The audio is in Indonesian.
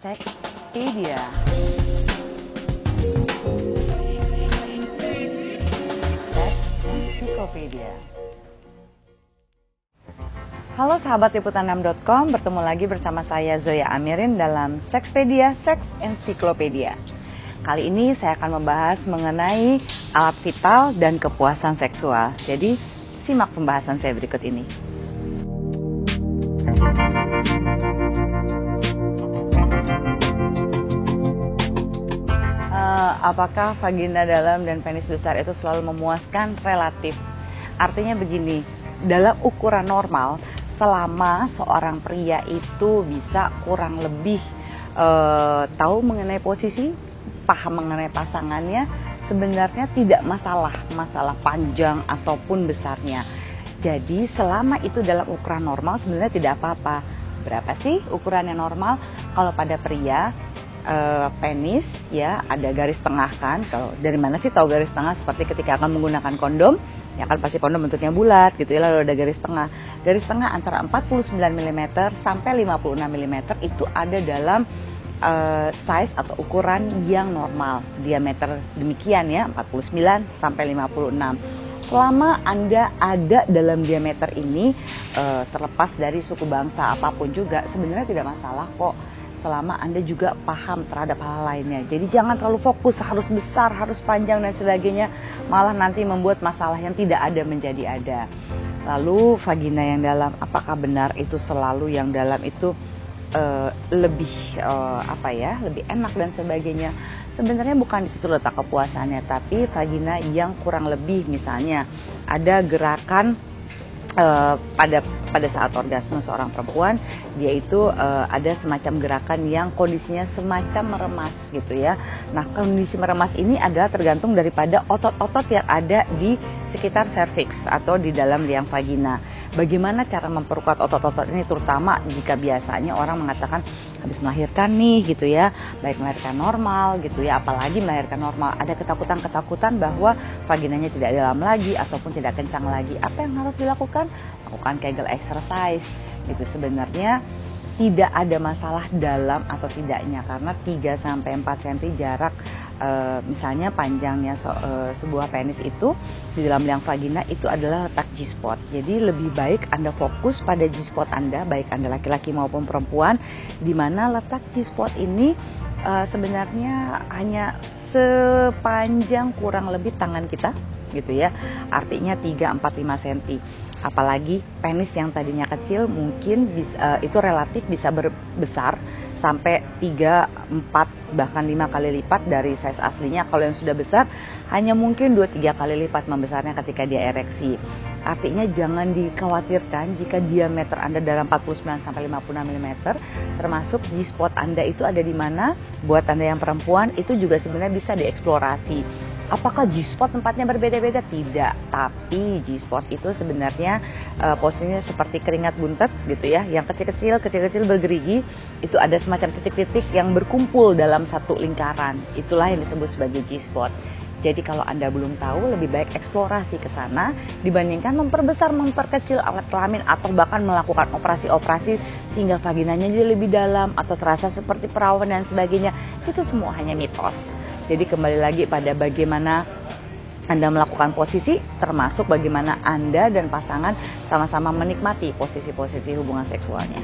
Sexpedia. Sexpedia. Halo sahabat liputan6.com, bertemu lagi bersama saya Zoya Amirin dalam Sexpedia, Sex Encyclopedia. Kali ini saya akan membahas mengenai alat vital dan kepuasan seksual. Jadi simak pembahasan saya berikut ini. Apakah vagina dalam dan penis besar itu selalu memuaskan? Relatif. Artinya begini, dalam ukuran normal, selama seorang pria itu bisa kurang lebih tahu mengenai posisi, paham mengenai pasangannya, sebenarnya tidak masalah panjang ataupun besarnya. Jadi selama itu dalam ukuran normal sebenarnya tidak apa-apa. Berapa sih ukuran yang normal? Kalau pada pria, penis ya ada garis tengah kan. Kalau dari mana sih tahu garis tengah? Seperti ketika akan menggunakan kondom, ya kan pasti kondom bentuknya bulat gitu ya, lalu ada garis tengah. Garis tengah antara 49 mm sampai 56 mm itu ada dalam size atau ukuran yang normal. Diameter demikian ya, 49 sampai 56. Selama Anda ada dalam diameter ini, terlepas dari suku bangsa apapun juga, sebenarnya tidak masalah kok. Selama Anda juga paham terhadap hal lainnya. Jadi jangan terlalu fokus harus besar, harus panjang dan sebagainya. Malah nanti membuat masalah yang tidak ada menjadi ada. Lalu vagina yang dalam, apakah benar itu selalu yang dalam itu lebih lebih enak dan sebagainya? Sebenarnya bukan di situ letak kepuasannya, tapi vagina yang kurang lebih misalnya ada gerakan pada saat orgasme seorang perempuan, dia itu ada semacam gerakan yang kondisinya semacam meremas gitu ya. Nah, kondisi meremas ini adalah tergantung daripada otot-otot yang ada di sekitar serviks atau di dalam liang vagina. Bagaimana cara memperkuat otot-otot ini, terutama jika biasanya orang mengatakan habis melahirkan nih gitu ya, baik melahirkan normal gitu ya, apalagi melahirkan normal, ada ketakutan bahwa vaginanya tidak dalam lagi ataupun tidak kencang lagi. Apa yang harus dilakukan? Lakukan Kegel exercise gitu. Sebenarnya tidak ada masalah dalam atau tidaknya, karena 3-4 cm jarak misalnya panjangnya sebuah penis itu di dalam liang vagina itu adalah letak G-spot. Jadi lebih baik Anda fokus pada G-spot Anda, baik Anda laki-laki maupun perempuan, di mana letak G-spot ini sebenarnya hanya sepanjang kurang lebih tangan kita gitu ya. Artinya 3-5 cm. Apalagi penis yang tadinya kecil mungkin itu relatif bisa besar sampai 3-4 bahkan 5 kali lipat dari size aslinya. Kalau yang sudah besar hanya mungkin 2-3 kali lipat membesarnya ketika dia ereksi. Artinya jangan dikhawatirkan jika diameter Anda dalam 49 sampai 56 mm, termasuk G-spot Anda itu ada di mana. Buat Anda yang perempuan itu juga sebenarnya bisa dieksplorasi. Apakah G-spot tempatnya berbeda-beda? Tidak, tapi G-spot itu sebenarnya posisinya seperti keringat buntet gitu ya, yang kecil-kecil bergerigi. Itu ada semacam titik-titik yang berkumpul dalam satu lingkaran. Itulah yang disebut sebagai G-spot. Jadi kalau Anda belum tahu, lebih baik eksplorasi ke sana dibandingkan memperbesar, memperkecil alat kelamin atau bahkan melakukan operasi-operasi sehingga vaginanya jadi lebih dalam atau terasa seperti perawan dan sebagainya. Itu semua hanya mitos. Jadi kembali lagi pada bagaimana Anda melakukan posisi, termasuk bagaimana Anda dan pasangan sama-sama menikmati posisi-posisi hubungan seksualnya.